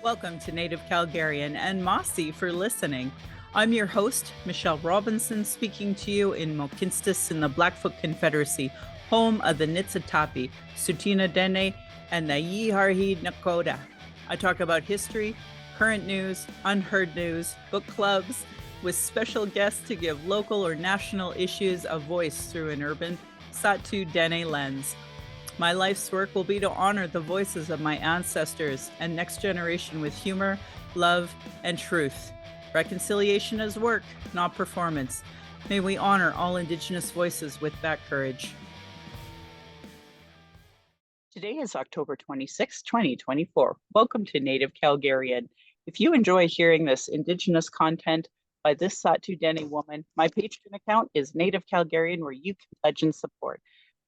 Welcome to Native Calgarian and Mossy for listening. I'm your host, Michelle Robinson, speaking to you in Mohkinstsis in the Blackfoot Confederacy, home of the Niitsitapi, Tsuut'ina Dene, and the Yiharhi Nakota. I talk about history, current news, unheard news, book clubs, with special guests to give local or national issues a voice through an urban Satu Dene lens. My life's work will be to honor the voices of my ancestors and next generation with humor, love, and truth. Reconciliation is work, not performance. May we honor all Indigenous voices with that courage. Today is October 26, 2024. Welcome to Native Calgarian. If you enjoy hearing this Indigenous content by this Satu Dene woman, my Patreon account is Native Calgarian, where you can pledge and support.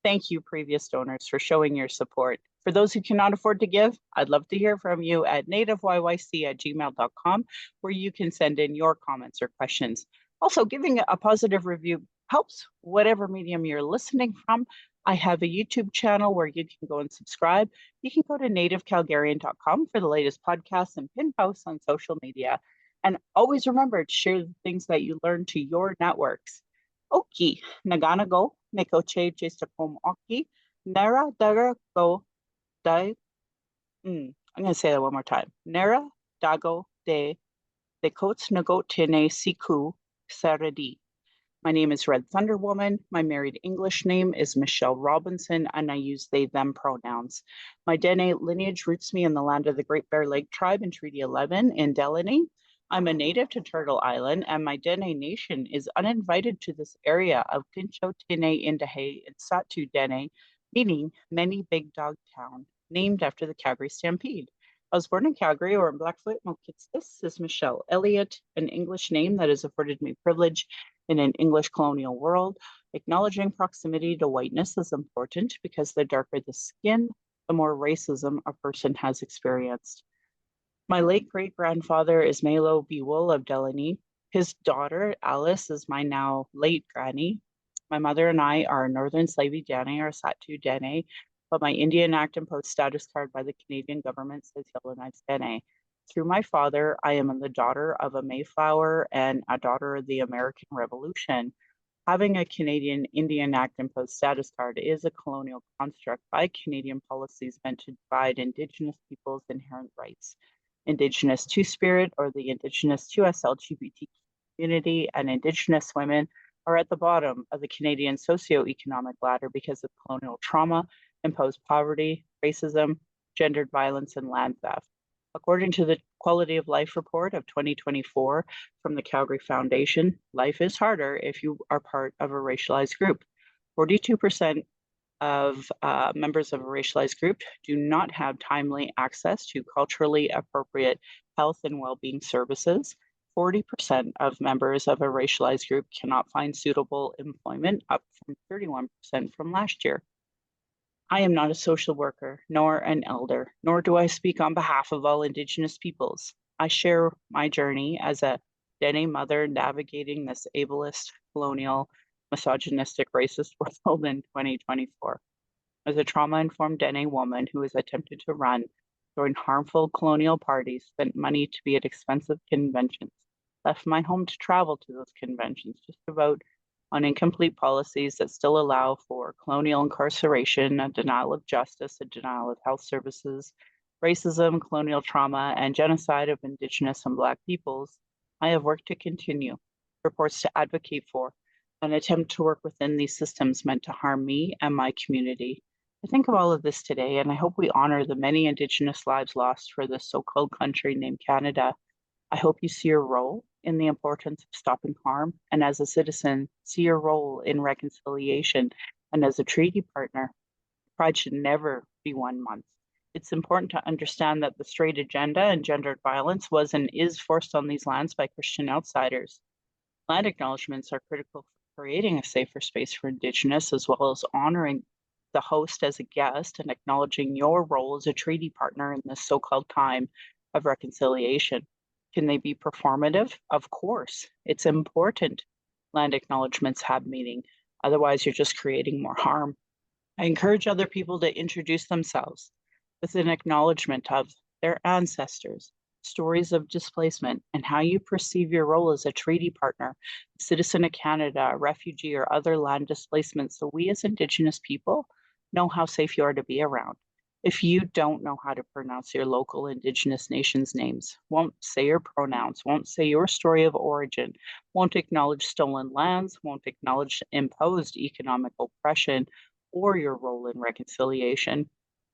Thank you, previous donors, for showing your support. For those who cannot afford to give, I'd love to hear from you at nativeyyc@gmail.com, where you can send in your comments or questions. Also, giving a positive review helps whatever medium you're listening from. I have a YouTube channel where you can go and subscribe. You can go to nativecalgarian.com for the latest podcasts and pin posts on social media. And always remember to share the things that you learn to your networks. Oki, Nagana go, Nekoche Jestakom Oki, Nera Daga go Dai. I'm going to say that one more time. Nera Dago de Kots Nagot Tene Siku Saradi. My name is Red Thunder Woman. My married English name is Michelle Robinson, and I use they, them pronouns. My Dene lineage roots me in the land of the Great Bear Lake tribe in Treaty 11 in Delaney. I'm a native to Turtle Island, and my Dene nation is uninvited to this area of Kincho Tene Indahe in Satu Dene, meaning many big dog town, named after the Calgary Stampede. I was born in Calgary or in Blackfoot, Mohkinstsis. This is Michelle Elliott, an English name that has afforded me privilege in an English colonial world. Acknowledging proximity to whiteness is important because the darker the skin, the more racism a person has experienced. My late great-grandfather is Melo Biwol of Delaney. His daughter, Alice, is my now late granny. My mother and I are Northern Slavey Dene or Satu Dene, but my Indian Act and Post status card by the Canadian government says Yellowknives Dene. Through my father, I am the daughter of a Mayflower and a daughter of the American Revolution. Having a Canadian Indian Act and Post status card is a colonial construct by Canadian policies meant to divide Indigenous peoples' inherent rights. Indigenous Two-Spirit or the Indigenous 2S LGBT community and Indigenous women are at the bottom of the Canadian socioeconomic ladder because of colonial trauma, imposed poverty, racism, gendered violence, and land theft. According to the Quality of Life Report of 2024 from the Calgary Foundation, life is harder if you are part of a racialized group. 42% of members of a racialized group do not have timely access to culturally appropriate health and well-being services. 40% of members of a racialized group cannot find suitable employment, up from 31% from last year. I am not a social worker, nor an elder, nor do I speak on behalf of all Indigenous peoples. I share my journey as a Dene mother navigating this ableist, colonial, misogynistic, racist world in 2024. As a trauma-informed Dene woman who has attempted to run, joined harmful colonial parties, spent money to be at expensive conventions, left my home to travel to those conventions just to vote on incomplete policies that still allow for colonial incarceration, a denial of justice, a denial of health services, racism, colonial trauma, and genocide of Indigenous and Black peoples, I have worked to continue, reports to advocate for, and attempt to work within these systems meant to harm me and my community. I think of all of this today, and I hope we honor the many Indigenous lives lost for this so-called country named Canada. I hope you see your role in the importance of stopping harm, and as a citizen, see your role in reconciliation. And as a treaty partner, pride should never be 1 month. It's important to understand that the straight agenda and gendered violence was and is forced on these lands by Christian outsiders. Land acknowledgements are critical for creating a safer space for Indigenous, as well as honoring the host as a guest and acknowledging your role as a treaty partner in this so-called time of reconciliation. Can they be performative? Of course. It's important land acknowledgements have meaning. Otherwise, you're just creating more harm. I encourage other people to introduce themselves with an acknowledgement of their ancestors, stories of displacement, and how you perceive your role as a treaty partner, citizen of Canada, a refugee, or other land displacement, so we as Indigenous people know how safe you are to be around. If you don't know how to pronounce your local Indigenous nations' names, won't say your pronouns, won't say your story of origin, won't acknowledge stolen lands, won't acknowledge imposed economic oppression or your role in reconciliation,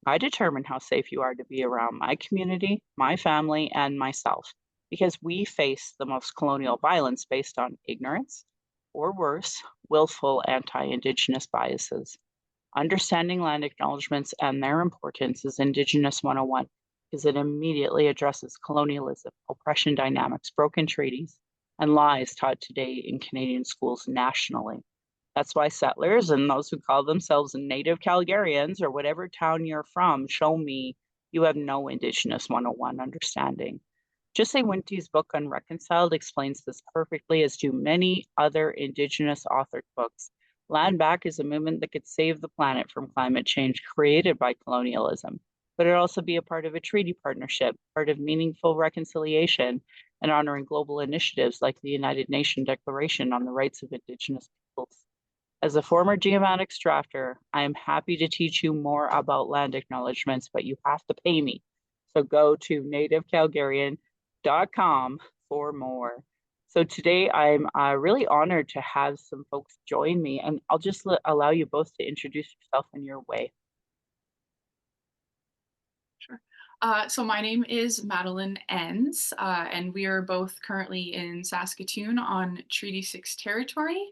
I determine how safe you are to be around my community, my family, and myself, because we face the most colonial violence based on ignorance, or worse, willful anti Indigenous biases. Understanding land acknowledgements and their importance is Indigenous 101 because it immediately addresses colonialism, oppression dynamics, broken treaties, and lies taught today in Canadian schools nationally. That's why settlers and those who call themselves native Calgarians or whatever town you're from show me you have no Indigenous 101 understanding. Just say Winty's book Unreconciled explains this perfectly, as do many other Indigenous authored books. Land Back is a movement that could save the planet from climate change created by colonialism, but it also be a part of a treaty partnership, part of meaningful reconciliation, and honoring global initiatives like the United Nations Declaration on the Rights of Indigenous Peoples. As a former geomatics drafter, I am happy to teach you more about land acknowledgements, but you have to pay me. So go to nativecalgarian.com for more. So today I'm really honored to have some folks join me, and I'll just allow you both to introduce yourself in your way. Sure. So my name is Madeline Enns, and we are both currently in Saskatoon on Treaty 6 territory.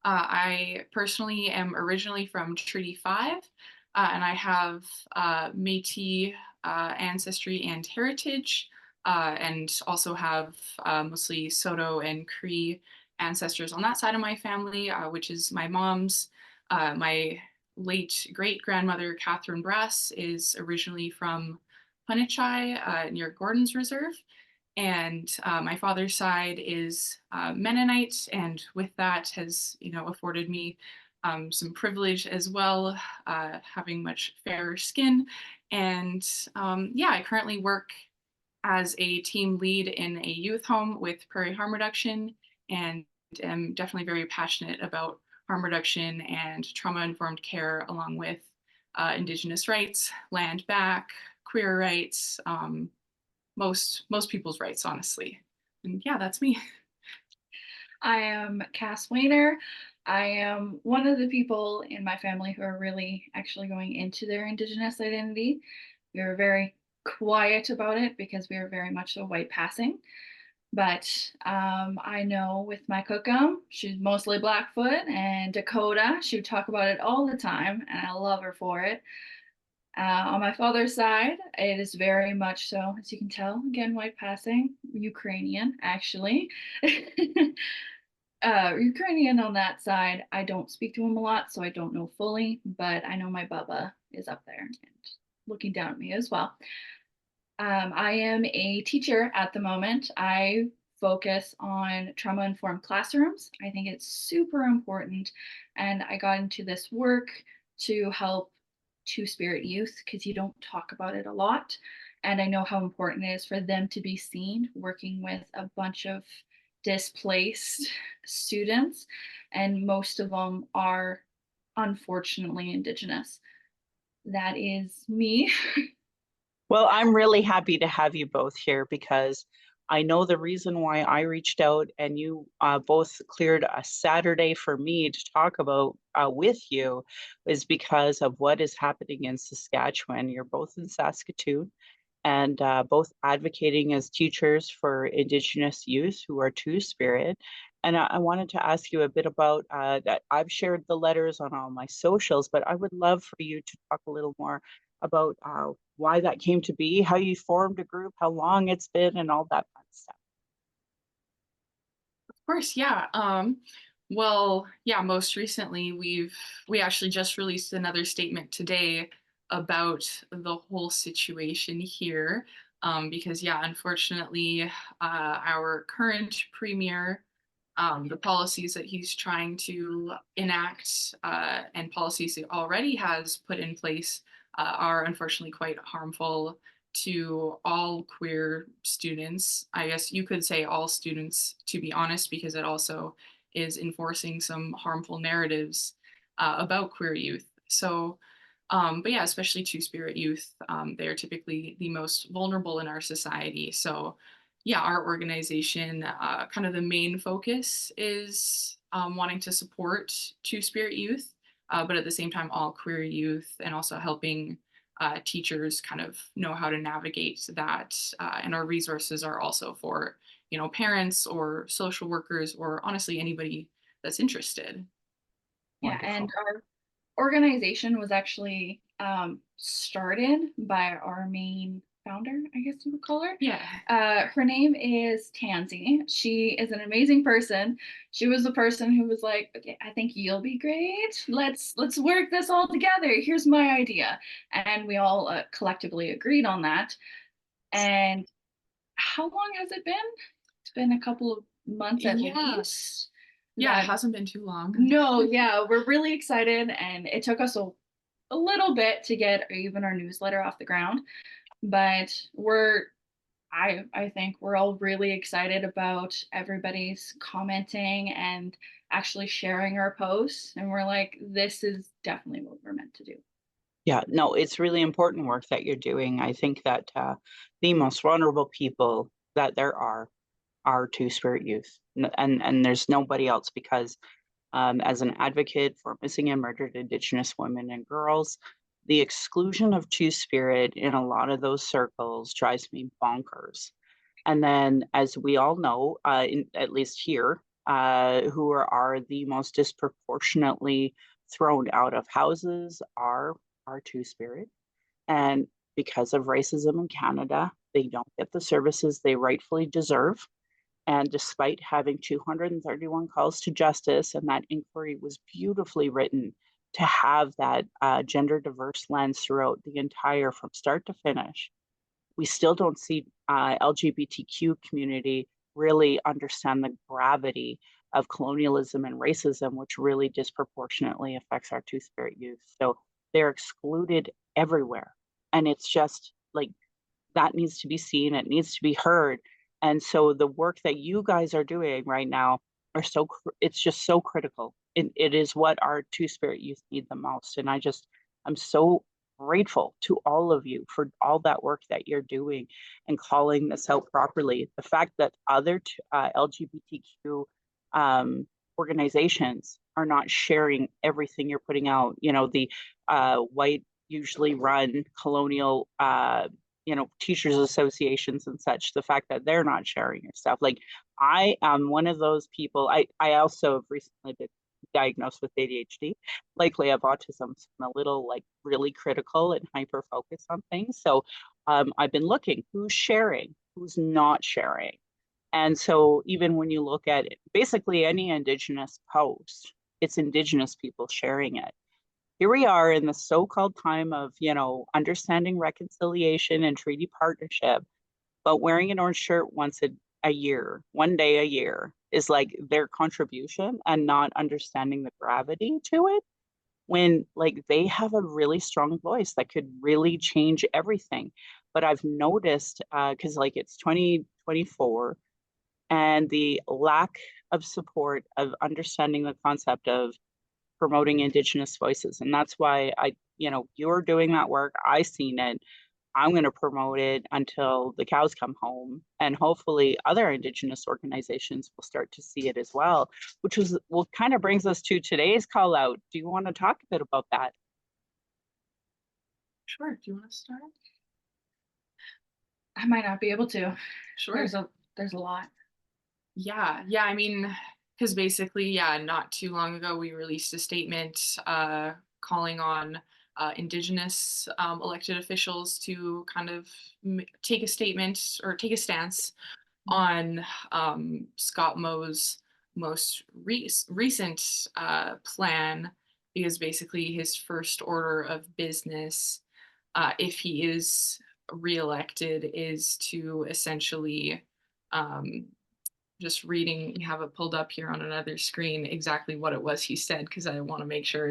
I personally am originally from Treaty 5, and I have Métis ancestry and heritage, and also have mostly Saulteaux and Cree ancestors on that side of my family, which is my mom's. My late great grandmother, Catherine Brass, is originally from Punachai near Gordon's Reserve. And my father's side is Mennonite, and with that has, afforded me some privilege as well, having much fairer skin. And yeah, I currently work as a team lead in a youth home with prairie harm reduction, and am definitely very passionate about harm reduction and trauma-informed care, along with Indigenous rights, land back, queer rights, most people's rights, honestly. And yeah, that's me. I am Cass Weiner. I am one of the people in my family who are really actually going into their Indigenous identity. We were very quiet about it because we were very much so white passing. But I know with my cookum, she's mostly Blackfoot, and Dakota, she would talk about it all the time, and I love her for it. On my father's side, it is very much so, as you can tell, again, white passing, Ukrainian, actually. Ukrainian on that side. I don't speak to him a lot, so I don't know fully, but I know my Bubba is up there and looking down at me as well. I am a teacher at the moment. I focus on trauma-informed classrooms. I think it's super important, and I got into this work to help Two-Spirit youth because you don't talk about it a lot. And I know how important it is for them to be seen working with a bunch of displaced students, and most of them are unfortunately Indigenous. That is me. Well, I'm really happy to have you both here because I know the reason why I reached out and you both cleared a Saturday for me to talk about with you is because of what is happening in Saskatchewan. You're both in Saskatoon and both advocating as teachers for Indigenous youth who are Two-Spirit. And I wanted to ask you a bit about that. I've shared the letters on all my socials, but I would love for you to talk a little more about why that came to be, how you formed a group, how long it's been, and all that fun stuff. Of course, yeah. Well, yeah, most recently we actually just released another statement today about the whole situation here. Because yeah, unfortunately, our current premier, the policies that he's trying to enact, and policies he already has put in place, are unfortunately quite harmful to all queer students. I guess you could say all students, to be honest, because it also is enforcing some harmful narratives about queer youth. So, but yeah, especially Two-Spirit youth, they are typically the most vulnerable in our society. So, yeah, our organization, kind of the main focus is wanting to support Two-Spirit youth, but at the same time, all queer youth, and also helping teachers kind of know how to navigate that. And our resources are also for, parents or social workers or honestly anybody that's interested. Yeah, and Wonderful. our organization was actually started by our main founder, I guess you would call her. Yeah. Her name is Tansy. She is an amazing person. She was the person who was like, "Okay, I think you'll be great. Let's work this all together. Here's my idea," and we all collectively agreed on that. And how long has it been? It's been a couple of months at Yeah. least. Yeah, it That hasn't been too long. no, yeah, we're really excited, and it took us a little bit to get even our newsletter off the ground, but I think we're all really excited about everybody's commenting and actually sharing our posts, and we're like, this is definitely what we're meant to do. Yeah, no, it's really important work that you're doing. I think that the most vulnerable people that there are Two-Spirit youth, and there's nobody else because as an advocate for missing and murdered Indigenous women and girls, the exclusion of Two-Spirit in a lot of those circles drives me bonkers. And then, as we all know, at least here, who are the most disproportionately thrown out of houses are Two-Spirit. And because of racism in Canada, they don't get the services they rightfully deserve. And despite having 231 calls to justice, and that inquiry was beautifully written to have that gender diverse lens throughout the entire, from start to finish, we still don't see LGBTQ community really understand the gravity of colonialism and racism, which really disproportionately affects our Two-Spirit youth. So they're excluded everywhere. And it's just like that needs to be seen, it needs to be heard. And so the work that you guys are doing right now are it's just so critical. It is what our Two-Spirit youth need the most. And I'm so grateful to all of you for all that work that you're doing and calling this out properly. The fact that other LGBTQ organizations are not sharing everything you're putting out, the white, usually run colonial teachers associations and such, the fact that they're not sharing your stuff. Like, I am one of those people. I also have recently been diagnosed with ADHD, likely have autism, so I'm a little like really critical and hyper focused on things. So I've been looking who's sharing, who's not sharing. And so even when you look at it, basically any Indigenous post, it's Indigenous people sharing it. Here we are in the so-called time of, understanding reconciliation and treaty partnership, but wearing an orange shirt once a year, one day a year, is like their contribution and not understanding the gravity to it when like they have a really strong voice that could really change everything. But I've noticed, because like it's 2024, and the lack of support of understanding the concept of promoting Indigenous voices. And that's why you're doing that work. I seen it. I'm going to promote it until the cows come home. And hopefully other Indigenous organizations will start to see it as well, which is well kind of brings us to today's call out. Do you want to talk a bit about that? Sure. Do you want to start? I might not be able to. Sure. There's a lot. Yeah, yeah. I mean, because basically, yeah, not too long ago, we released a statement calling on Indigenous elected officials to kind of take a statement or take a stance on Scott Moe's most recent plan, because basically his first order of business, if he is reelected, is to essentially um, just reading, you have it pulled up here on another screen, exactly what it was he said, because I want to make sure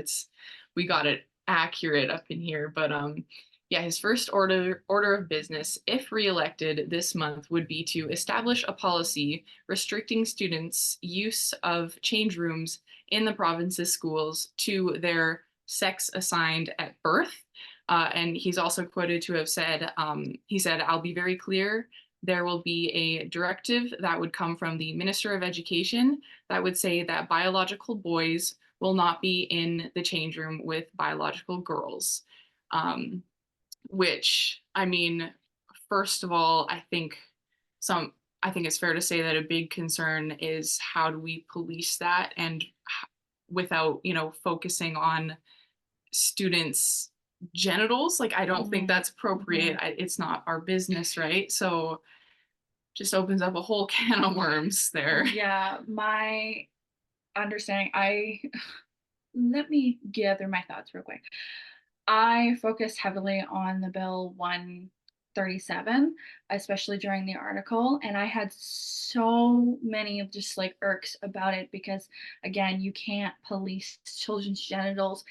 we got it accurate up in here. But Yeah, his first order of business, if reelected this month, would be to establish a policy restricting students' use of change rooms in the province's schools to their sex assigned at birth. And he's also quoted to have said, he said, "I'll be very clear. There will be a directive that would come from the Minister of Education that would say that biological boys will not be in the change room with biological girls." Which, I mean, first of all, some I think it's fair to say that a big concern is how do we police that, and without, focusing on students' genitals. Like, I don't think that's appropriate. It's not our business, right? So just opens up a whole can of worms there. Yeah, my understanding, let me gather my thoughts real quick. I focused heavily on the Bill 137, especially during the article, and I had so many of just like irks about it because, again, you can't police children's genitals.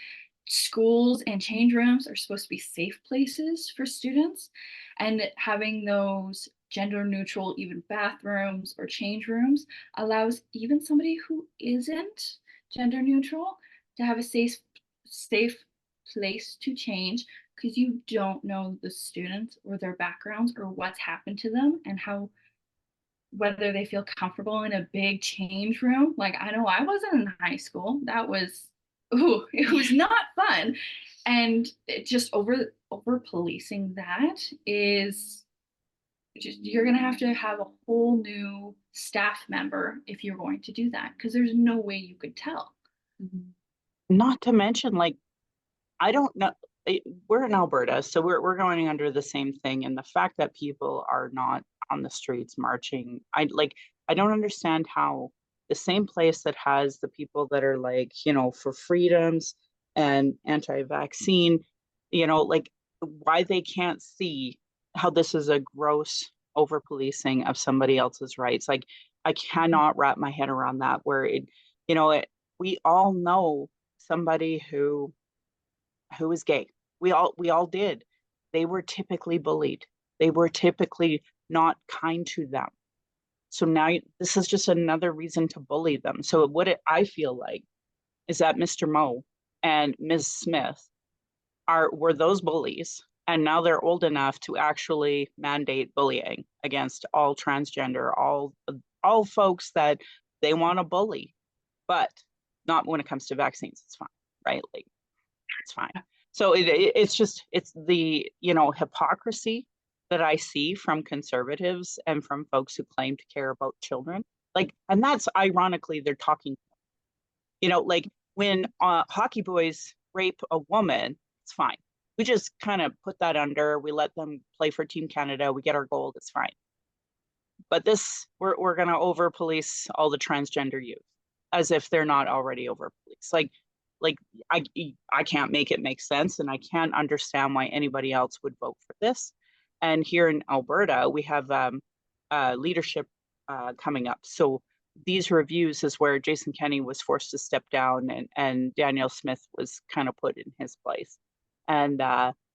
Schools and change rooms are supposed to be safe places for students, and having those gender neutral, even bathrooms or change rooms, allows even somebody who isn't gender neutral to have a safe place to change, because you don't know the students or their backgrounds or what's happened to them and how, whether they feel comfortable in a big change room. Like, I know I wasn't in high school. That was, ooh, it was not fun. And it just over policing that is just, you're going to have a whole new staff member if you're going to do that, because there's no way you could tell. Not to mention, like, I don't know. We're in Alberta, so we're going under the same thing. And the fact that people are not on the streets marching, I don't understand how the same place that has the people that are like, for freedoms and anti-vaccine, like, why they can't see how this is a gross over policing of somebody else's rights. Like, I cannot wrap my head around that, where we all know somebody who is gay. We all did. They were typically bullied. They were typically not kind to them. So now this is just another reason to bully them. So I feel like is that Mr. Moe and Ms. Smith were those bullies, and now they're old enough to actually mandate bullying against all transgender, all folks that they want to bully, but not when it comes to vaccines. It's fine, right? Like, it's fine. So it's the hypocrisy that I see from conservatives and from folks who claim to care about children. Like, and that's ironically they're talking. Like when hockey boys rape a woman, it's fine. We just kind of put that under. We let them play for Team Canada. We get our gold. It's fine. But we're gonna over police all the transgender youth as if they're not already over policed. Like I can't make it make sense, and I can't understand why anybody else would vote for this. And here in Alberta, we have leadership coming up. So these reviews is where Jason Kenney was forced to step down, and Danielle Smith was kind of put in his place. And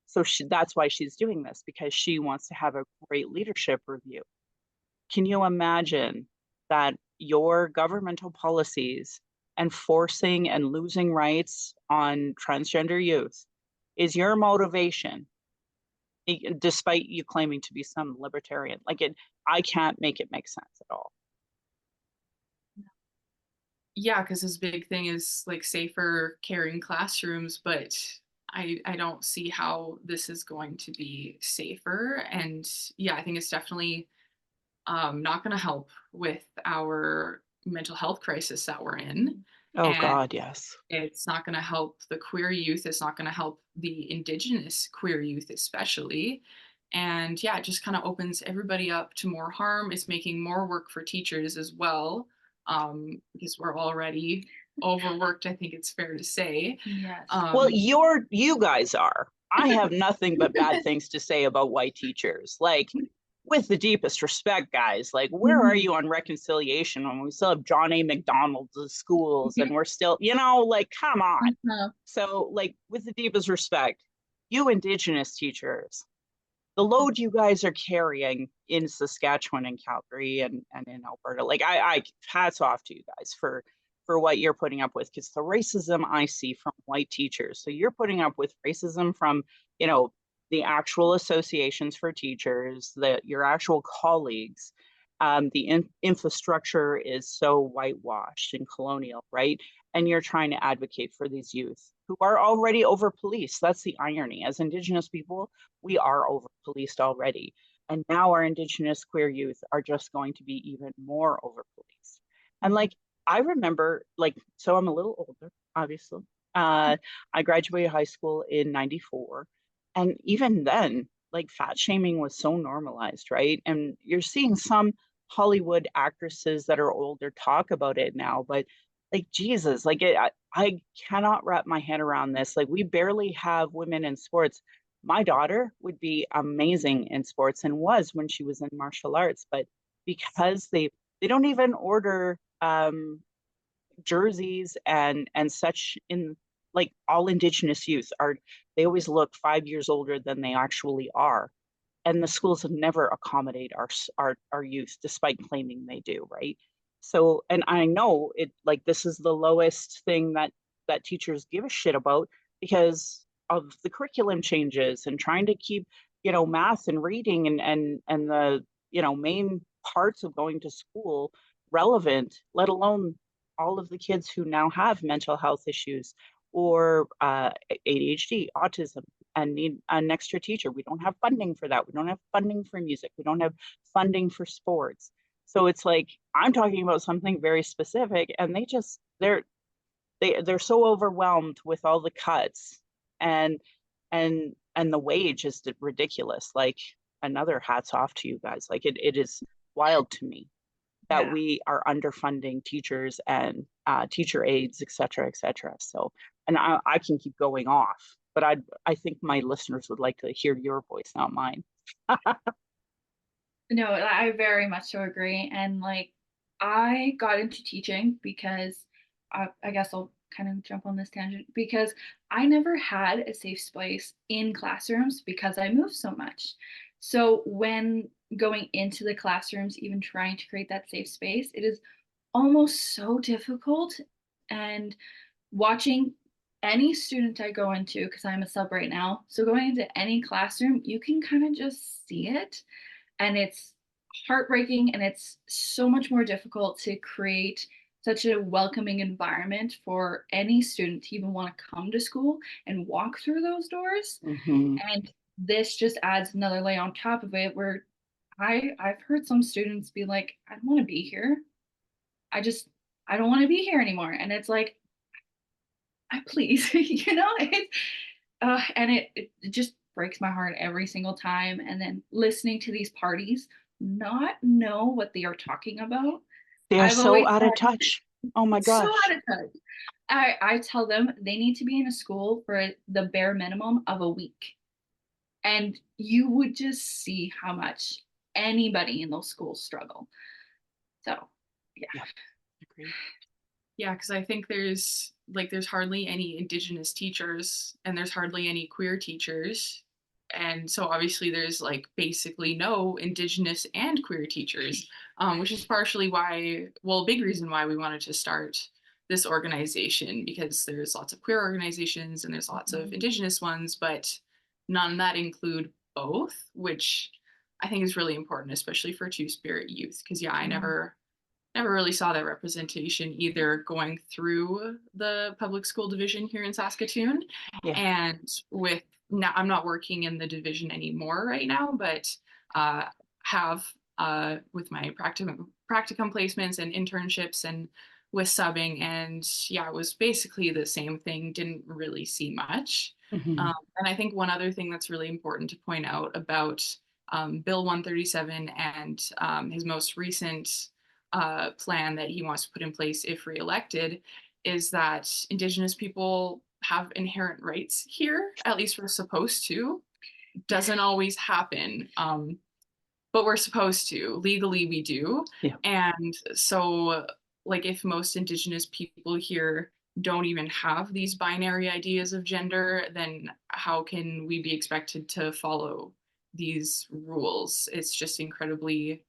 so that's why she's doing this, because she wants to have a great leadership review. Can you imagine that your governmental policies enforcing and losing rights on transgender youth is your motivation, despite you claiming to be some libertarian? I can't make it make sense at all. Yeah, because his big thing is like safer caring classrooms, but I don't see how this is going to be safer. And yeah, I think it's definitely not going to help with our mental health crisis that we're in. Oh, And God, yes. it's not going to help the queer youth. It's not going to help the Indigenous queer youth, especially. And yeah, it just kind of opens everybody up to more harm. It's making more work for teachers as well, because we're already overworked, I think it's fair to say. Yes. Well, you guys are. I have nothing but bad things to say about white teachers. Like, with the deepest respect, guys, like, where are you on reconciliation when we still have John A. McDonald's schools and we're still, like, come on. So, like, with the deepest respect, you Indigenous teachers, the load you guys are carrying in Saskatchewan and Calgary and in Alberta, like I hats off to you guys for what you're putting up with, because the racism I see from white teachers. So you're putting up with racism from, you know, the actual associations for teachers, your actual colleagues. The infrastructure is so whitewashed and colonial, right? And you're trying to advocate for these youth who are already over policed. That's the irony. As Indigenous people, we are over policed already. And now our Indigenous queer youth are just going to be even more over policed. And like, I remember, like, so I'm a little older, obviously. I graduated high school in 94. And even then, like, fat shaming was so normalized, right? And you're seeing some Hollywood actresses that are older talk about it now, but like, Jesus, like, I cannot wrap my head around this. Like, we barely have women in sports. My daughter would be amazing in sports and was when she was in martial arts, but because they don't even order jerseys and such in, like, all Indigenous youth are, they always look 5 years older than they actually are, and the schools have never accommodate our youth despite claiming they do, right? So, and I know it, like, this is the lowest thing that teachers give a shit about because of the curriculum changes and trying to keep, you know, math and reading and the, you know, main parts of going to school relevant, let alone all of the kids who now have mental health issues or ADHD, autism, and need an extra teacher. We don't have funding for that. We don't have funding for music. We don't have funding for sports. So it's like, I'm talking about something very specific, and they're so overwhelmed with all the cuts, and and the wage is ridiculous. Like, another hats off to you guys. Like, it is wild to me that Yeah. we are underfunding teachers and teacher aides, et cetera, et cetera. So, and I can keep going off, but I think my listeners would like to hear your voice, not mine. No, I very much so agree. And like, I got into teaching because I guess I'll kind of jump on this tangent because I never had a safe space in classrooms because I moved so much. So when going into the classrooms, even trying to create that safe space, it is almost so difficult. And watching any student I go into, because I'm a sub right now, so going into any classroom, you can kind of just see it, and it's heartbreaking, and it's so much more difficult to create such a welcoming environment for any student to even want to come to school and walk through those doors. Mm-hmm. And this just adds another layer on top of it where I've heard some students be like, I don't want to be here. I just I don't want to be here anymore. And it's like, I please, and it just breaks my heart every single time. And then listening to these parties not know what they are talking about. They are I've so always out of said, touch. Oh my so gosh. out of touch. I tell them they need to be in a school for the bare minimum of a week. And you would just see how much anybody in those schools struggle. So, yeah. Yeah, agreed. Yeah, because I think there's hardly any Indigenous teachers and there's hardly any queer teachers. And so obviously there's like basically no Indigenous and queer teachers, which is partially why, well, a big reason why we wanted to start this organization, because there's lots of queer organizations and there's lots of Indigenous ones, but none that include both, which I think is really important, especially for Two-Spirit youth. Because yeah, I never really saw that representation either going through the public school division here in Saskatoon, Yeah. and with now I'm not working in the division anymore right now, but have with my practicum placements and internships and with subbing, and yeah, it was basically the same thing. Didn't really see much. Mm-hmm. And I think one other thing that's really important to point out about Bill 137 and his most recent plan that he wants to put in place if reelected is that Indigenous people have inherent rights here, at least we're supposed to. Doesn't always happen, but we're supposed to. Legally, we do. Yeah. And so, like, if most Indigenous people here don't even have these binary ideas of gender, then how can we be expected to follow these rules? It's just incredibly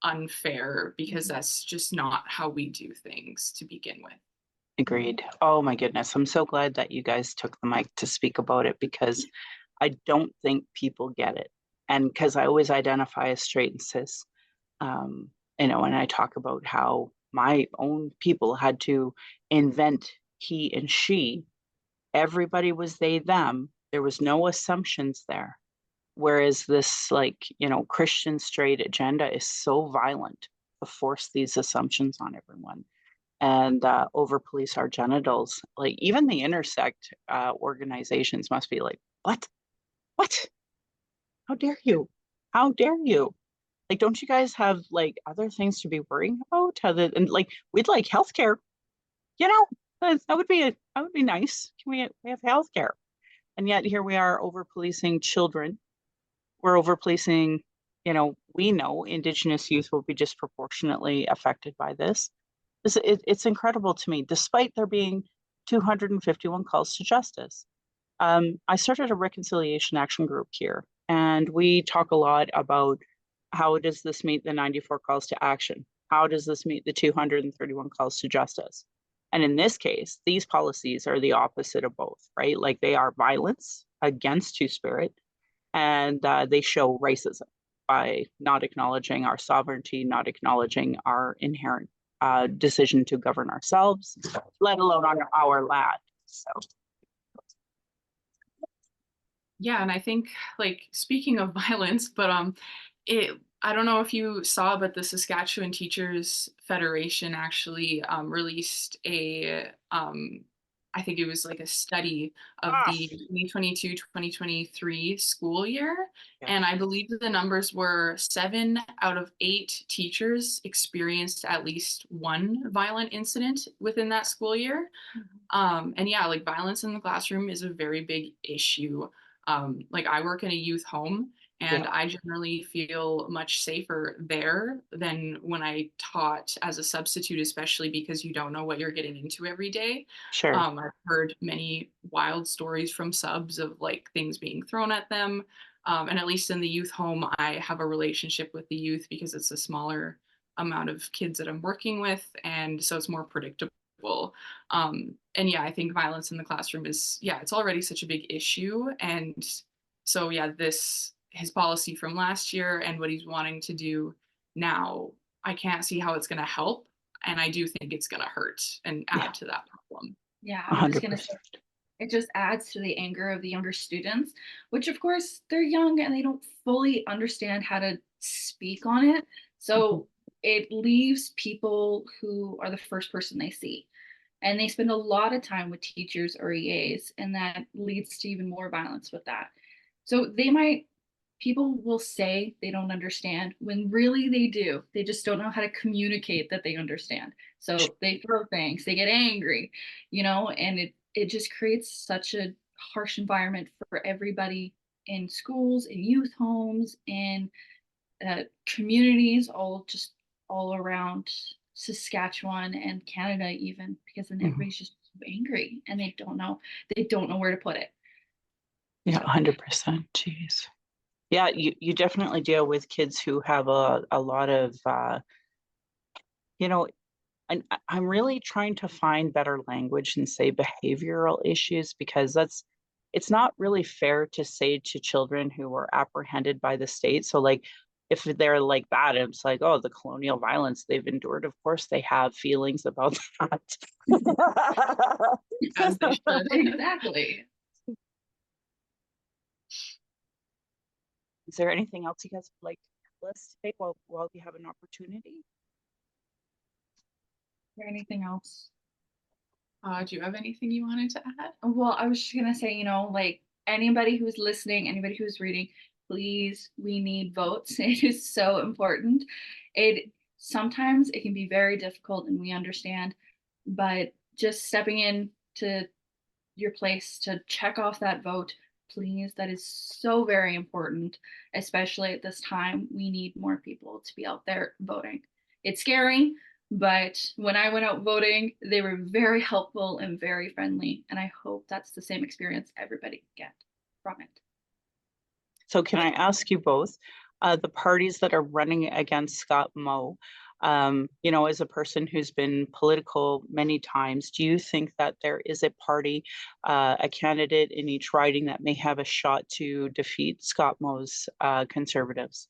unfair because that's just not how we do things to begin with. Agreed. Oh my goodness. I'm so glad that you guys took the mic to speak about it because I don't think people get it. And because I always identify as straight and cis, you know, and I talk about how my own people had to invent he and she. Everybody was they, them. There was no assumptions there. Whereas this, like, you know, Christian straight agenda is so violent to force these assumptions on everyone and over police our genitals. Like, even the intersect organizations must be like, what? What? How dare you? How dare you? Like, don't you guys have like other things to be worrying about? And like, we'd like healthcare, you know, that would be nice. Can we have healthcare? And yet here we are over policing children. We're over policing, you know, we know Indigenous youth will be disproportionately affected by this. It's incredible to me, despite there being 251 calls to justice. I started a reconciliation action group here, and we talk a lot about how does this meet the 94 calls to action? How does this meet the 231 calls to justice? And in this case, these policies are the opposite of both, right? Like they are violence against Two-Spirit, and they show racism by not acknowledging our sovereignty, not acknowledging our inherent decision to govern ourselves, let alone on our land. So Yeah, and I think like speaking of violence, but it I don't know if you saw, but the Saskatchewan Teachers Federation actually released a I think it was like a study of the 2022-2023 school year. yeah, And I believe that the numbers were 7 out of 8 teachers experienced at least one violent incident within that school year. And yeah, like violence in the classroom is a very big issue. Like I work in a youth home and yeah, I generally feel much safer there than when I taught as a substitute, especially because you don't know what you're getting into every day. sure, I've heard many wild stories from subs of like things being thrown at them. And at least in the youth home, I have a relationship with the youth because it's a smaller amount of kids that I'm working with. And so it's more predictable. And yeah, I think violence in the classroom is, yeah, it's already such a big issue. And so, yeah, his policy from last year and what he's wanting to do now, I can't see how it's going to help. And I do think it's going to hurt and yeah, add to that problem. Yeah, a I was just hundred gonna say percent. it just adds to the anger of the younger students, which of course they're young and they don't fully understand how to speak on it. Mhm. So it leaves people who are the first person they see. And they spend a lot of time with teachers or EAs, and that leads to even more violence with that. So people will say they don't understand when really they do. They just don't know how to communicate that they understand. So they throw things, they get angry, and it just creates such a harsh environment for everybody in schools, in youth homes, in communities, all around Saskatchewan and Canada, even because then Mhm. everybody's just so angry and they don't know where to put it. Yeah, So 100%. Jeez. Yeah, you definitely deal with kids who have a lot of you know, and I'm really trying to find better language and say behavioral issues because it's not really fair to say to children who were apprehended by the state. So like if they're like that, it's like, oh, the colonial violence they've endured. Of course they have feelings about that. As they should. exactly. Is there anything else you guys would like to list today while we have an opportunity? Is there anything else? Do you have anything you wanted to add? Well, I was just gonna say, like anybody who's listening, anybody who's reading, please, we need votes. It is so important. It sometimes it can be very difficult, and we understand, but just stepping in to your place to check off that vote, please. That is so very important, especially at this time. We need more people to be out there voting. It's scary, But when I went out voting, they were very helpful and very friendly. And I hope that's the same experience everybody get from it. So can I ask you both, the parties that are running against Scott Moe, as a person who's been political many times, do you think that there is a party, a candidate in each riding that may have a shot to defeat Scott Moe's Conservatives?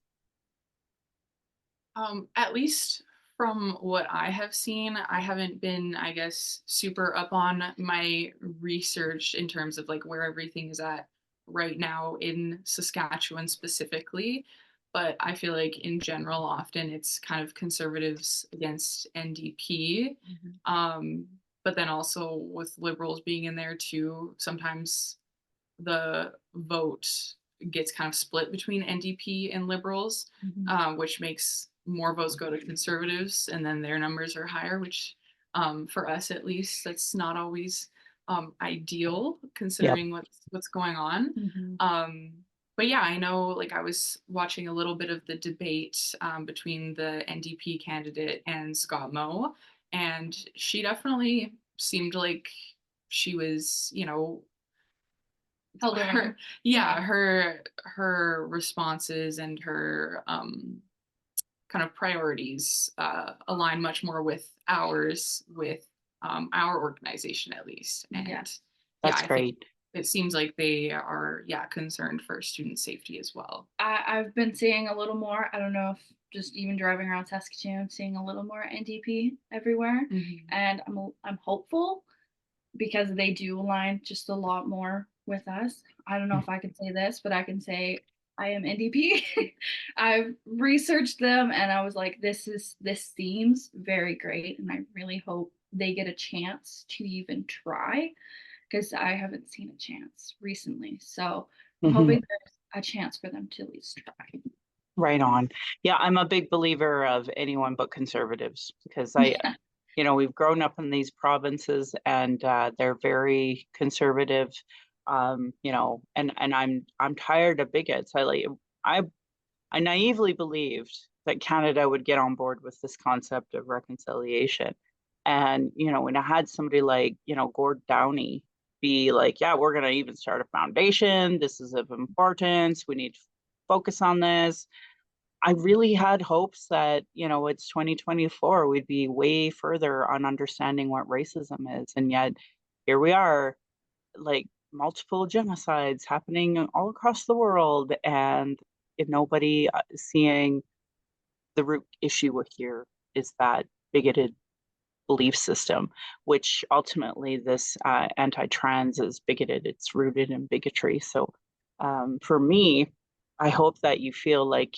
At least from what I have seen, I haven't been, I guess, super up on my research in terms of like where everything is at right now in Saskatchewan specifically. But I feel like in general, often it's kind of conservatives against NDP. But then also with liberals being in there too, sometimes the vote gets kind of split between NDP and liberals, which makes more votes go to conservatives, and then their numbers are higher, which for us at least, that's not always ideal considering what's going on. But yeah, I know like I was watching a little bit of the debate between the NDP candidate and Scott Moe, and she definitely seemed like she was, Held her own. her responses and her kind of priorities align much more with ours, with our organization at least. And Yes. That's I great. think it seems like they are concerned for student safety as well. I've been seeing a little more. I don't know if just even driving around Saskatoon, seeing a little more NDP everywhere, and I'm hopeful because they do align just a lot more with us. I don't know if I can say this, but I can say I am NDP. I've researched them and I was like, this seems very great, and I really hope they get a chance to even try because I haven't seen a chance recently. So I'm hoping there's a chance for them to at least try. Right on. Yeah, I'm a big believer of anyone but conservatives because we've grown up in these provinces and they're very conservative. And I'm tired of bigots. I naively believed that Canada would get on board with this concept of reconciliation. And, when I had somebody like, Gord Downey be like, yeah, we're going to even start a foundation. This is of importance. We need to focus on this. I really had hopes that, it's 2024, we'd be way further on understanding what racism is. And yet here we are, like multiple genocides happening all across the world, and nobody seeing the root issue here is that bigoted belief system, which ultimately this anti-trans is bigoted. It's rooted in bigotry. So for me, I hope that you feel like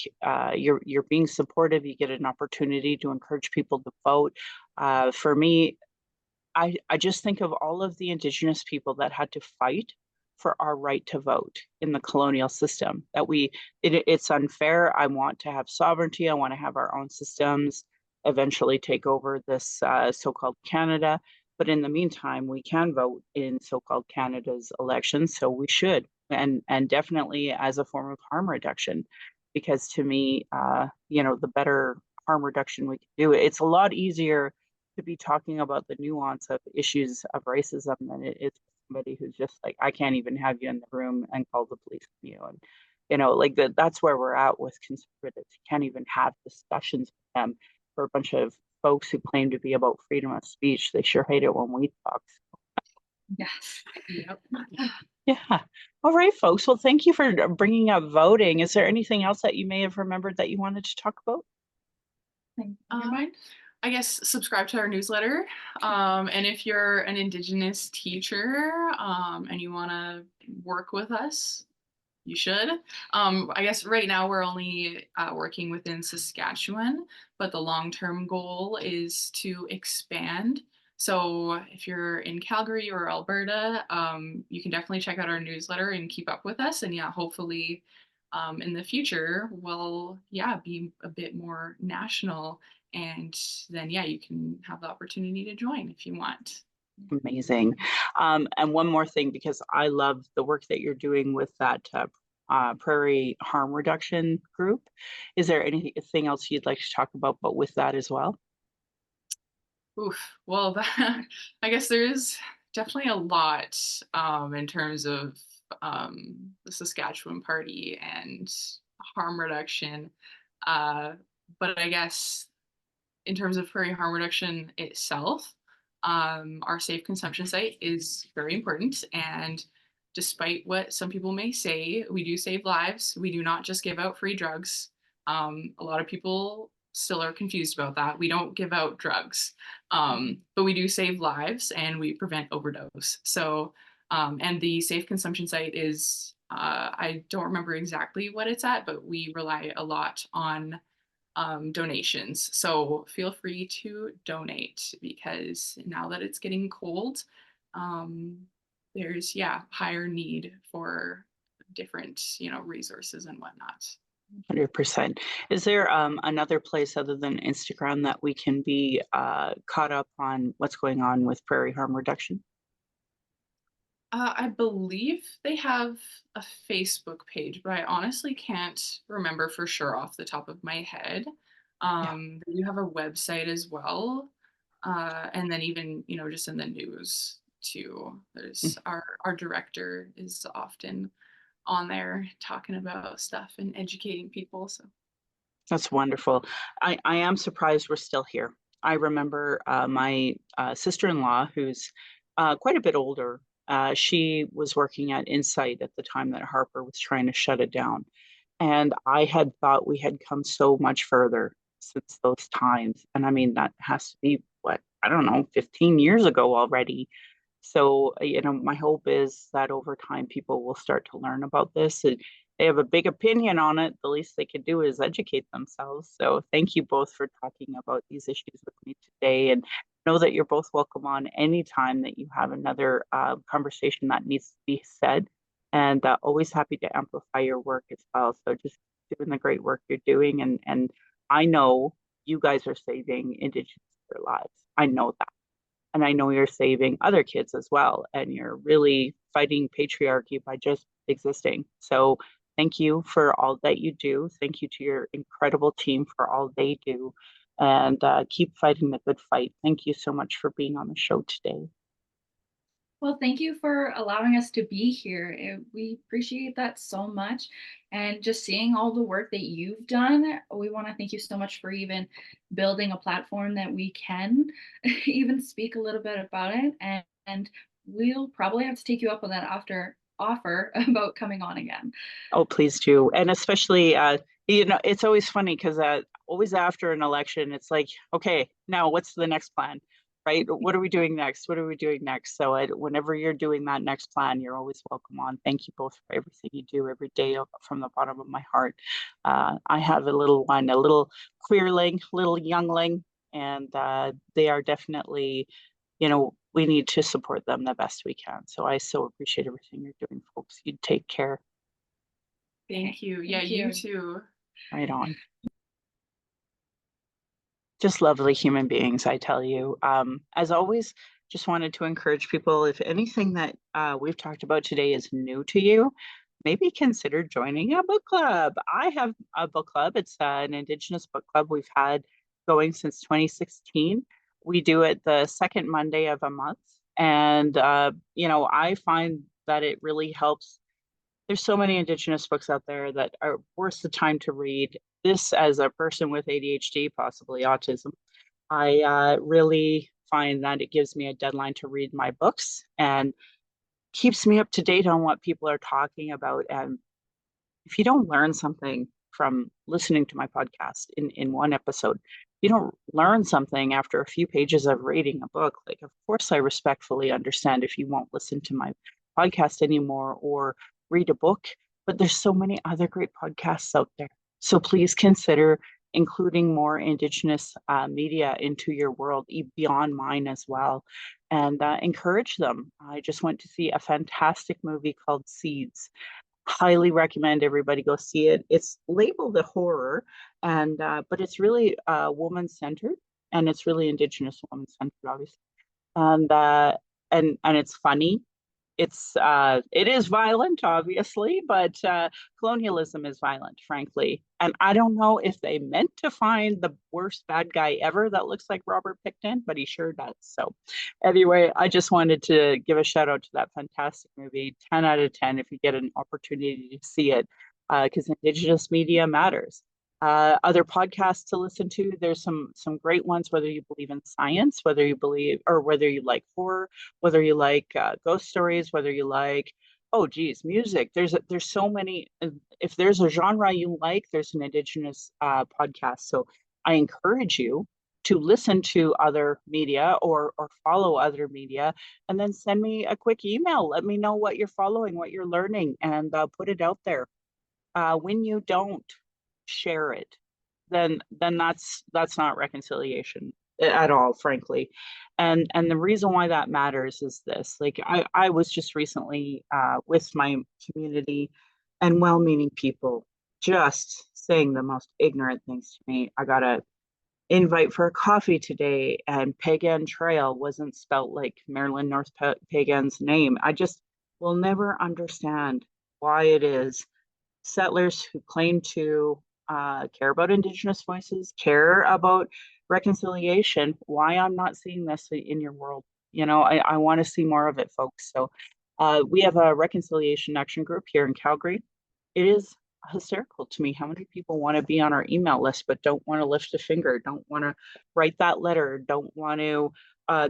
you're being supportive. You get an opportunity to encourage people to vote. For me, I just think of all of the Indigenous people that had to fight for our right to vote in the colonial system. It's unfair. I want to have sovereignty. I want to have our own systems. Eventually take over this so-called Canada. But in the meantime, we can vote in so-called Canada's elections, so we should, and definitely as a form of harm reduction, because to me, the better harm reduction we can do, it's a lot easier to be talking about the nuance of issues of racism than it is somebody who's just like, I can't even have you in the room and call the police on you. And that's where we're at with conservatives. You can't even have discussions with them. For a bunch of folks who claim to be about freedom of speech, they sure hate it when we talk. Yes. Yep. Yeah. All right, folks. Well, thank you for bringing up voting. Is there anything else that you may have remembered that you wanted to talk about? Your mind? I guess subscribe to our newsletter. And if you're an Indigenous teacher and you want to work with us, you should. I guess right now we're only working within Saskatchewan, but the long-term goal is to expand. So if you're in Calgary or Alberta, you can definitely check out our newsletter and keep up with us. And yeah, hopefully in the future, we'll be a bit more national. And then you can have the opportunity to join if you want. Amazing. And one more thing, because I love the work that you're doing with that prairie harm reduction group. Is there anything else you'd like to talk about, but with that as well? Oof. Well, that, I guess there is definitely a lot in terms of the Saskatchewan Party and harm reduction. Uh, but I guess in terms of prairie harm reduction itself, our safe consumption site is very important. And despite what some people may say, we do save lives. We do not just give out free drugs. A lot of people still are confused about that. We don't give out drugs, but we do save lives and we prevent overdose. So, and the safe consumption site is, I don't remember exactly what it's at, but we rely a lot on donations. So feel free to donate because now that it's getting cold, um, there's higher need for different resources and whatnot. 100%. Is there another place other than Instagram that we can be caught up on what's going on with prairie harm reduction? I believe they have a Facebook page, but I honestly can't remember for sure off the top of my head. Yeah. They do have a website as well, and then even just in the news too. There's our director is often on there talking about stuff and educating people. So That's wonderful. I am surprised we're still here. I remember my sister-in-law, who's quite a bit older, she was working at Insight at the time that Harper was trying to shut it down. And I had thought we had come so much further since those times. And I mean, that has to be what, I don't know, 15 years ago already. So, my hope is that over time people will start to learn about this. And they have a big opinion on it. The least they can do is educate themselves. So, thank you both for talking about these issues with me today. And know that you're both welcome on anytime that you have another conversation that needs to be said. And always happy to amplify your work as well. So, just doing the great work you're doing. And I know you guys are saving Indigenous lives. I know that. And I know you're saving other kids as well. And you're really fighting patriarchy by just existing. So thank you for all that you do. Thank you to your incredible team for all they do. And keep fighting the good fight. Thank you so much for being on the show today. Well, thank you for allowing us to be here. We appreciate that so much. And just seeing all the work that you've done, we want to thank you so much for even building a platform that we can even speak a little bit about it. And we'll probably have to take you up on that after offer about coming on again. Oh, please do. And especially, it's always funny because always after an election, it's like, okay, now what's the next plan? Right? What are we doing next? What are we doing next? So whenever you're doing that next plan, you're always welcome on. Thank you both for everything you do every day from the bottom of my heart. I have a little one, a little queerling, little youngling, and they are definitely, we need to support them the best we can. So I so appreciate everything you're doing, folks. You take care. thank you. Yeah, Thank you you. too. Right on. Just lovely human beings, I tell you. As always, just wanted to encourage people, if anything that we've talked about today is new to you, maybe consider joining a book club. I have a book club. It's an Indigenous book club we've had going since 2016. We do it the second Monday of a month. And, I find that it really helps. There's so many Indigenous books out there that are worth the time to read. This, as a person with ADHD, possibly autism, I really find that it gives me a deadline to read my books and keeps me up to date on what people are talking about. And if you don't learn something from listening to my podcast in one episode, you don't learn something after a few pages of reading a book. Like, of course, I respectfully understand if you won't listen to my podcast anymore or read a book, but there's so many other great podcasts out there. So please consider including more Indigenous media into your world, beyond mine as well, and encourage them. I just went to see a fantastic movie called Seeds. Highly recommend everybody go see it. It's labeled a horror, and but it's really woman centered, and it's really Indigenous woman centered, obviously, and and it's funny, it is violent, obviously, but colonialism is violent, frankly. And I don't know if they meant to find the worst bad guy ever that looks like Robert Pickton, but he sure does. So anyway, I just wanted to give a shout out to that fantastic movie. 10 out of 10 if you get an opportunity to see it, because Indigenous media matters. Other podcasts to listen to, there's some great ones, whether you believe in science, whether you believe, or whether you like horror, whether you like ghost stories, whether you like, oh geez, music. There's so many. If there's a genre you like, there's an Indigenous podcast. So I encourage you to listen to other media or follow other media, and then send me a quick email. Let me know what you're following, what you're learning, and put it out there. When you don't share it, then that's not reconciliation at all, frankly. And the reason why that matters is this: like I was just recently with my community, and well-meaning people just saying the most ignorant things to me. I got a invite for a coffee today, and Pagan Trail wasn't spelt like Marilyn North Pagan's name. I just will never understand why it is settlers who claim to care about Indigenous voices, care about reconciliation, why I'm not seeing this in your world. You know, I want to see more of it, folks. So we have a reconciliation action group here in Calgary. It is hysterical to me how many people want to be on our email list but don't want to lift a finger, don't want to write that letter, don't want to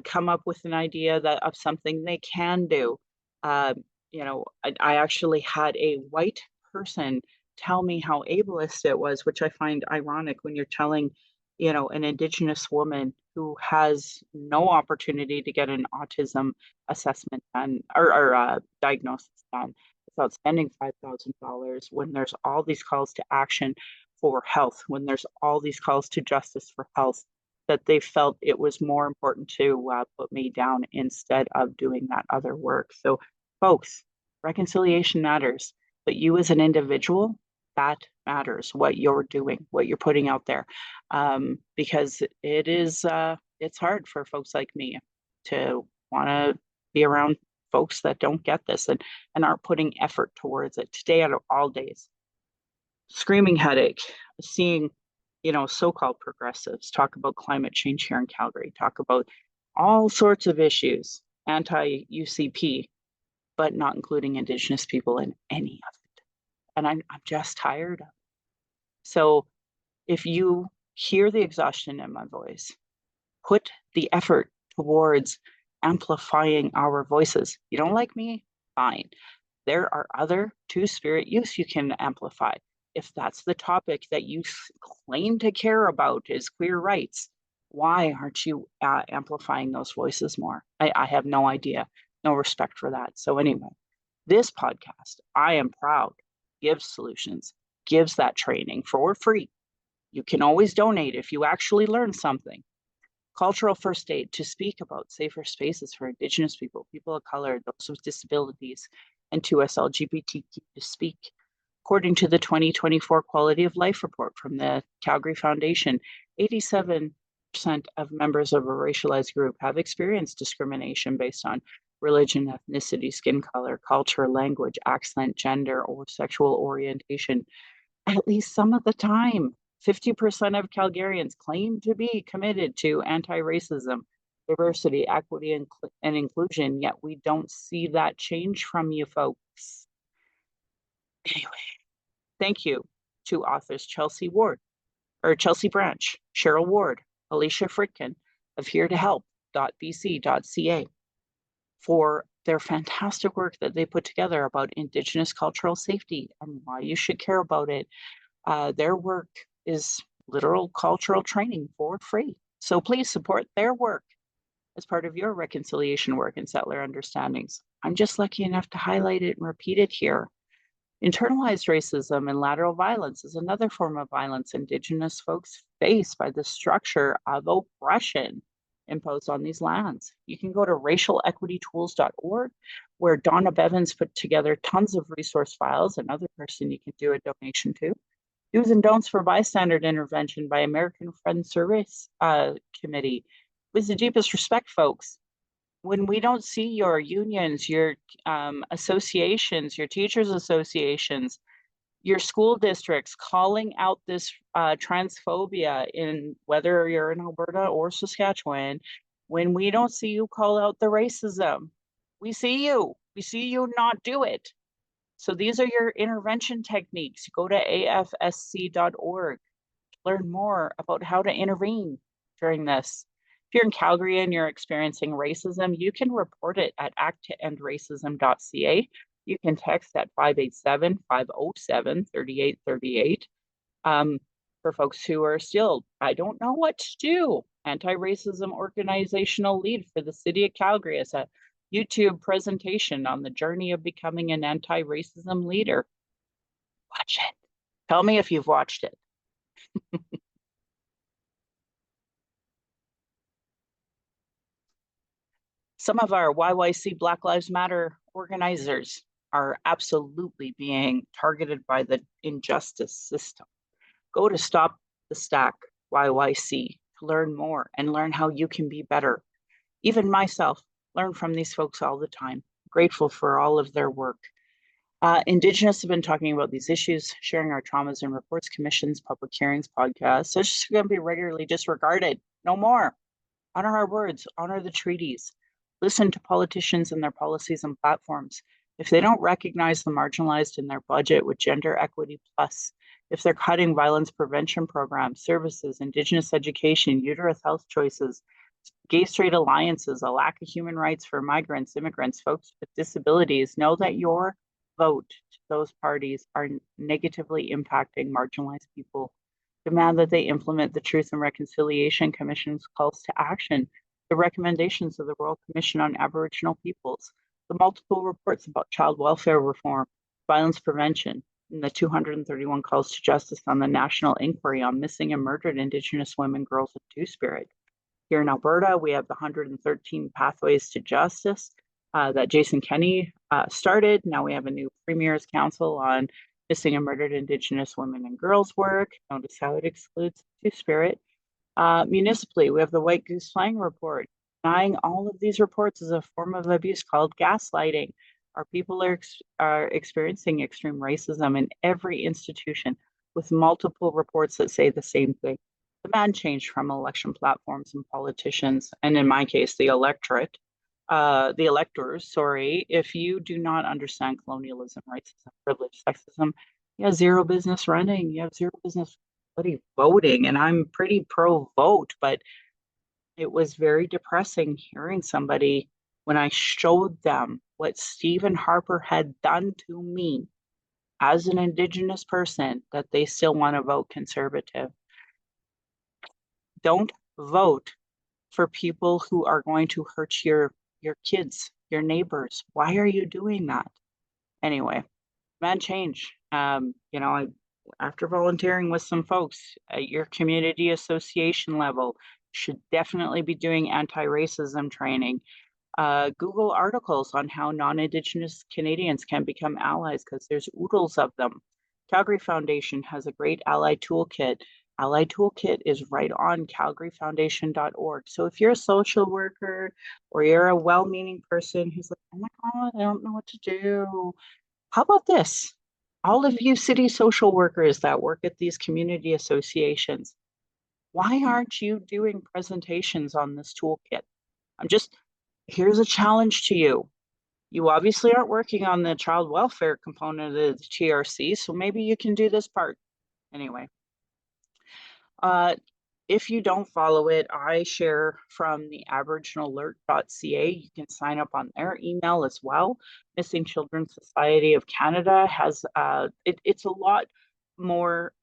come up with an idea that of something they can do. You know, I actually had a white person tell me how ableist it was, which I find ironic when you're telling, you know, an Indigenous woman who has no opportunity to get an autism assessment done or diagnosis done without spending $5,000, when there's all these calls to action for health, when there's all these calls to justice for health, that they felt it was more important to put me down instead of doing that other work. So, folks, reconciliation matters, but you as an individual, that matters. What you're doing, what you're putting out there, because it is it's hard for folks like me to want to be around folks that don't get this and aren't putting effort towards it. Today out of all days, screaming headache, seeing, you know, so-called progressives talk about climate change here in Calgary, talk about all sorts of issues, anti-UCP, but not including Indigenous people in any of it. And I'm just tired of it. So if you hear the exhaustion in my voice, put the effort towards amplifying our voices. You don't like me? Fine. There are other two-spirit youth you can amplify. If that's the topic that you claim to care about is queer rights, why aren't you amplifying those voices more? I have no idea, no respect for that. So anyway, this podcast, I am proud, gives solutions, gives that training for free. You can always donate if you actually learn something. Cultural first aid to speak about safer spaces for Indigenous people, people of color, those with disabilities, and to us LGBTQ to speak. According to the 2024 Quality of Life Report from the Calgary Foundation, 87% of members of a racialized group have experienced discrimination based on religion, ethnicity, skin color, culture, language, accent, gender, or sexual orientation, at least some of the time. 50% of Calgarians claim to be committed to anti-racism, diversity, equity, and inclusion, yet we don't see that change from you folks. Anyway, thank you to authors Chelsea Branch, Cheryl Ward, Alicia Fritkin of heretohelp.bc.ca for their fantastic work that they put together about Indigenous cultural safety and why you should care about it. Their work is literal cultural training for free. So please support their work as part of your reconciliation work and settler understandings. I'm just lucky enough to highlight it and repeat it here. Internalized racism and lateral violence is another form of violence Indigenous folks face by the structure of oppression imposed on these lands. You can go to racialequitytools.org, where Donna Bevins put together tons of resource files, another person you can do a donation to. Do's and don'ts for bystander intervention by American Friends Service Committee. With the deepest respect, folks, when we don't see your unions, your associations, your teachers associations, your school districts calling out this transphobia, in whether you're in Alberta or Saskatchewan, when we don't see you call out the racism, we see you not do it. So these are your intervention techniques. Go to afsc.org, learn more about how to intervene during this. If you're in Calgary and you're experiencing racism, you can report it at acttoendracism.ca. You can text at 587-507-3838. For folks who are still, I don't know what to do, anti-racism organizational lead for the city of Calgary is a YouTube presentation on the journey of becoming an anti-racism leader. Watch it. Tell me if you've watched it. Some of our YYC Black Lives Matter organizers are absolutely being targeted by the injustice system. Go to Stop the Stack YYC to learn more and learn how you can be better. Even myself, learn from these folks all the time. Grateful for all of their work. Indigenous have been talking about these issues, sharing our traumas and reports, commissions, public hearings, podcasts. So it's just going to be regularly disregarded. No more. Honor our words, honor the treaties. Listen to politicians and their policies and platforms. If they don't recognize the marginalized in their budget with Gender Equity Plus, if they're cutting violence prevention programs, services, Indigenous education, uterus health choices, gay straight alliances, a lack of human rights for migrants, immigrants, folks with disabilities, know that your vote to those parties are negatively impacting marginalized people. Demand that they implement the Truth and Reconciliation Commission's calls to action, the recommendations of the Royal Commission on Aboriginal Peoples, the multiple reports about child welfare reform, violence prevention, and the 231 calls to justice on the National Inquiry on Missing and Murdered Indigenous Women, Girls, and Two-Spirit. Here in Alberta, we have the 113 Pathways to Justice that Jason Kenney started. Now we have a new Premier's Council on Missing and Murdered Indigenous Women and Girls work. Notice how it excludes Two-Spirit. Municipally, we have the White Goose Flying Report. Denying all of these reports is a form of abuse called gaslighting. Our people are experiencing extreme racism in every institution, with multiple reports that say the same thing. Demand change from election platforms and politicians, and in my case, the electorate, the electors, sorry. If you do not understand colonialism, racism, privilege, sexism, you have zero business running. You have zero business voting. And I'm pretty pro vote, but it was very depressing hearing somebody when I showed them what Stephen Harper had done to me as an Indigenous person, that they still want to vote Conservative. Don't vote for people who are going to hurt your kids, your neighbors. Why are you doing that? Anyway, man, change. After volunteering with some folks at your community association level, should definitely be doing anti-racism training. Google articles on how non-Indigenous Canadians can become allies, because there's oodles of them. Calgary Foundation has a great ally toolkit. Ally toolkit is right on calgaryfoundation.org. So if you're a social worker or you're a well-meaning person who's like, oh my God, I don't know what to do, how about this? All of you city social workers that work at these community associations, why aren't you doing presentations on this toolkit? Here's a challenge to you. You obviously aren't working on the child welfare component of the TRC, so maybe you can do this part. Anyway, if you don't follow it, I share from the aboriginalalert.ca. You can sign up on their email as well. Missing Children Society of Canada has, it's a lot more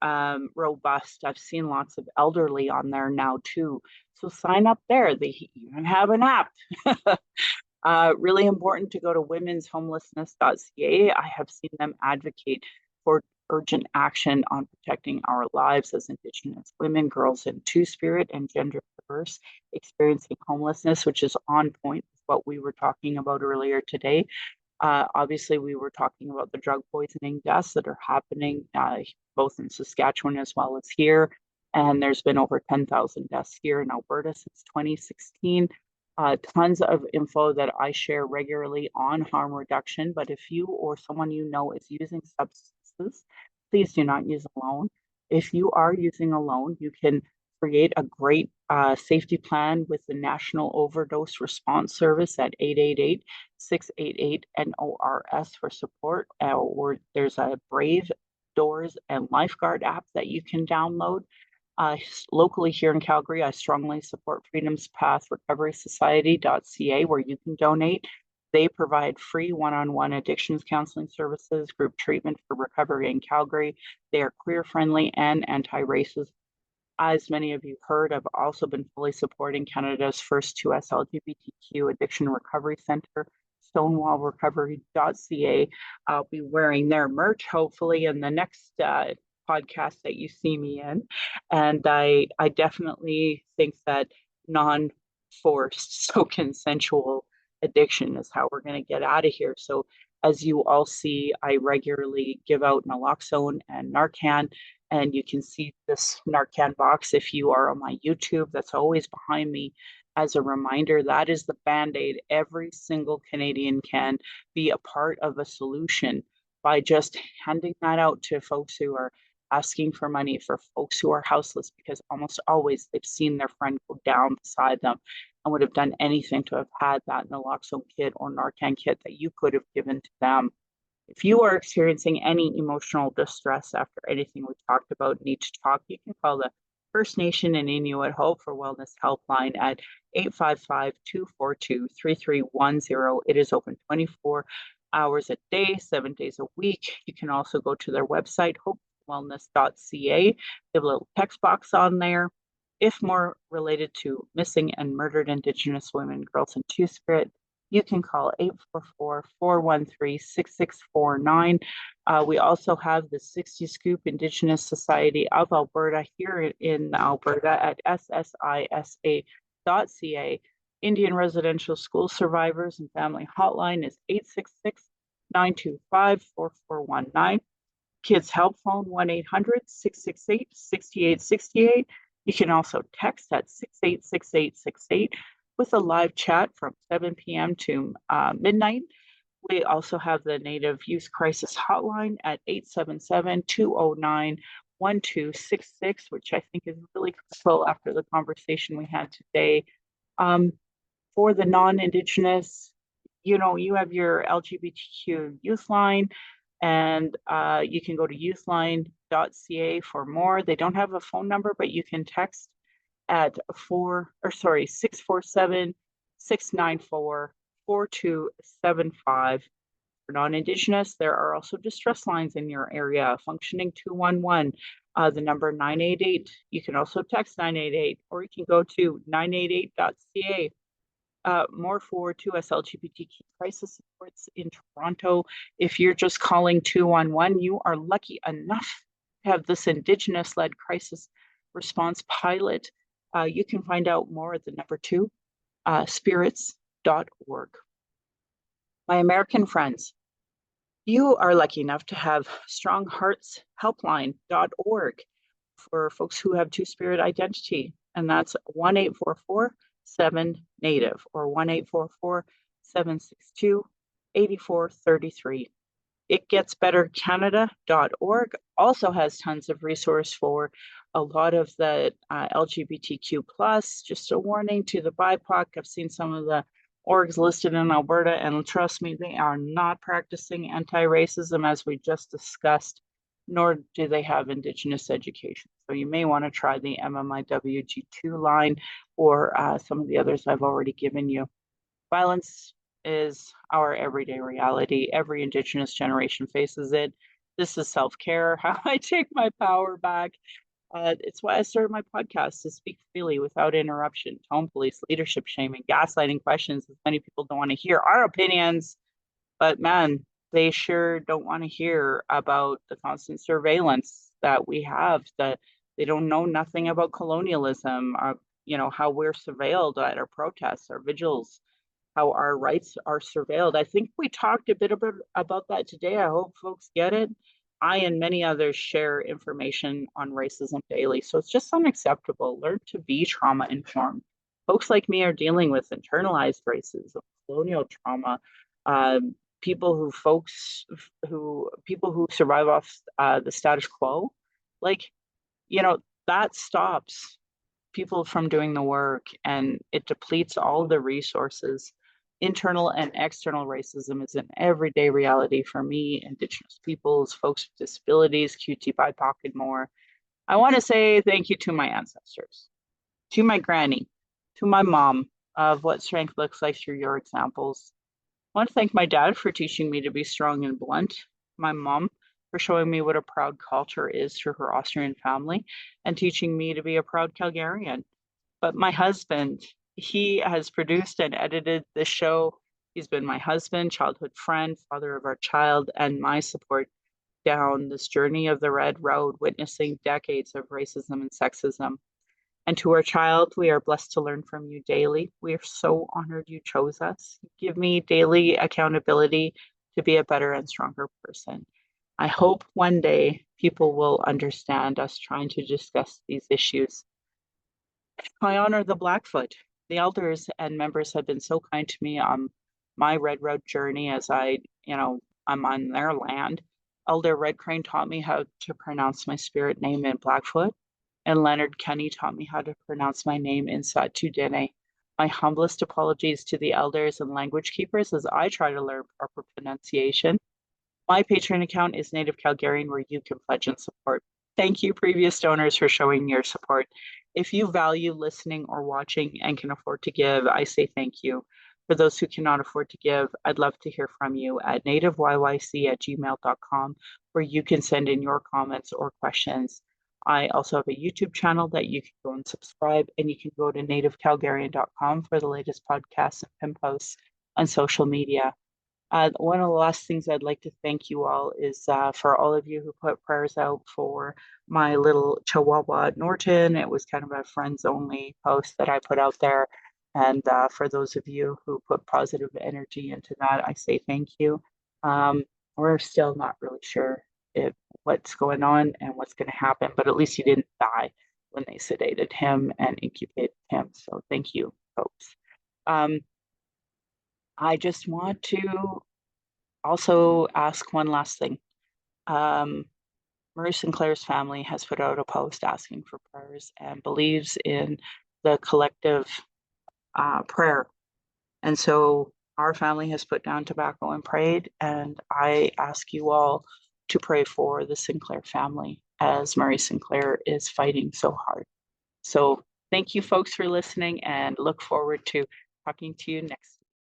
robust. I've seen lots of elderly on there now too. So sign up there. They even have an app. Really important to go to womenshomelessness.ca. I have seen them advocate for urgent action on protecting our lives as Indigenous women, girls, and Two-Spirit and gender diverse experiencing homelessness, which is on point with what we were talking about earlier today. Obviously, we were talking about the drug poisoning deaths that are happening both in Saskatchewan as well as here. And there's been over 10,000 deaths here in Alberta since 2016. Tons of info that I share regularly on harm reduction. But if you or someone you know is using substances, please do not use alone. If you are using alone, you can create a great safety plan with the National Overdose Response Service at 888-688-NORS for support. Or there's a Brave Doors and Lifeguard app that you can download. Locally here in Calgary, I strongly support Freedom's Path Recovery Society.ca, where you can donate. They provide free one-on-one addictions counseling services, group treatment for recovery in Calgary. They are queer-friendly and anti-racist. As many of you heard, I've also been fully supporting Canada's first 2S LGBTQ Addiction Recovery Centre, stonewallrecovery.ca. I'll be wearing their merch, hopefully, in the next podcast that you see me in. And I definitely think that non-forced, so consensual addiction is how we're going to get out of here. So as you all see, I regularly give out naloxone and Narcan, and you can see this Narcan box if you are on my YouTube. That's always behind me as a reminder. That is the Band-Aid. Every single Canadian can be a part of a solution by just handing that out to folks who are asking for money, for folks who are houseless, because almost always they've seen their friend go down beside them and would have done anything to have had that naloxone kit or Narcan kit that you could have given to them. If you are experiencing any emotional distress after anything we talked about, need to talk, you can call the First Nation and Inuit Hope for Wellness Helpline at 855-242-3310. It is open 24 hours a day, 7 days a week. You can also go to their website, hopewellness.ca. They have a little text box on there. If more related to missing and murdered Indigenous women, girls, and Two-Spirit, you can call 844-413-6649. We also have the 60 Scoop Indigenous Society of Alberta here in Alberta at ssisa.ca. Indian Residential School Survivors and Family Hotline is 866-925-4419. Kids Help Phone 1-800-668-6868. You can also text at 686868 with a live chat from 7 p.m. to midnight. We also have the Native Youth Crisis Hotline at 877-209-1266, which I think is really critical after the conversation we had today. For the non-Indigenous, you have your LGBTQ youth line, and you can go to youthline.ca for more. They don't have a phone number, but you can text at 647-694-4275. For non-Indigenous, there are also distress lines in your area, functioning 211, the number 988. You can also text 988, or you can go to 988.ca. More for 2S LGBTQ crisis supports in Toronto. If you're just calling 211, you are lucky enough to have this Indigenous-led crisis response pilot. You can find out more at the number 2, spirits.org. My American friends, you are lucky enough to have strongheartshelpline.org for folks who have Two-Spirit identity, and that's 1-844-7-NATIVE or 1-844-762-8433. itgetsbettercanada.org also has tons of resource for a lot of the LGBTQ plus. Just a warning to the BIPOC, I've seen some of the orgs listed in Alberta, and trust me, they are not practicing anti-racism as we just discussed, nor do they have Indigenous education. So you may want to try the MMIWG2 line or some of the others I've already given you. Violence is our everyday reality. Every Indigenous generation faces it. This is self-care, how I take my power back. It's why I started my podcast, to speak freely without interruption. Tone police, leadership shaming, gaslighting questions, as many people don't want to hear our opinions, but man, they sure don't want to hear about the constant surveillance that we have, that they don't know nothing about colonialism, how we're surveilled at our protests, our vigils, how our rights are surveilled. I think we talked a bit about that today. I hope folks get it. I and many others share information on racism daily, so it's just unacceptable. Learn to be trauma informed. Folks like me are dealing with internalized racism, colonial trauma, people who survive off the status quo. Like, that stops people from doing the work, and it depletes all the resources. Internal and external racism is an everyday reality for me, Indigenous peoples, folks with disabilities, QT, BIPOC, and more. I want to say thank you to my ancestors, to my granny, to my mom, of what strength looks like through your examples. I want to thank my dad for teaching me to be strong and blunt, my mom for showing me what a proud culture is through her Austrian family and teaching me to be a proud Calgarian. But my husband, he has produced and edited this show. He's been my husband, childhood friend, father of our child, and my support down this journey of the Red Road, witnessing decades of racism and sexism. And to our child, we are blessed to learn from you daily. We are so honored you chose us. Give me daily accountability to be a better and stronger person. I hope one day people will understand us trying to discuss these issues. I honor the Blackfoot. The elders and members have been so kind to me on my Red Road journey as I'm on their land. Elder Red Crane taught me how to pronounce my spirit name in Blackfoot, and Leonard Kenny taught me how to pronounce my name in Satu Dene. My humblest apologies to the elders and language keepers as I try to learn proper pronunciation. My Patreon account is Native Calgarian, where you can pledge and support. Thank you, previous donors, for showing your support. If you value listening or watching and can afford to give, I say thank you. For those who cannot afford to give, I'd love to hear from you at nativeyyc@gmail.com, where you can send in your comments or questions. I also have a YouTube channel that you can go and subscribe, and you can go to nativecalgarian.com for the latest podcasts and pin posts on social media. One of the last things I'd like to thank you all is for all of you who put prayers out for my little Chihuahua Norton. It was kind of a friends only post that I put out there. And for those of you who put positive energy into that, I say thank you. We're still not really sure what's going on and what's going to happen, but at least he didn't die when they sedated him and incubated him. So thank you, folks. I just want to also ask one last thing. Marie Sinclair's family has put out a post asking for prayers and believes in the collective prayer. And so our family has put down tobacco and prayed, and I ask you all to pray for the Sinclair family as Marie Sinclair is fighting so hard. So thank you folks for listening, and look forward to talking to you next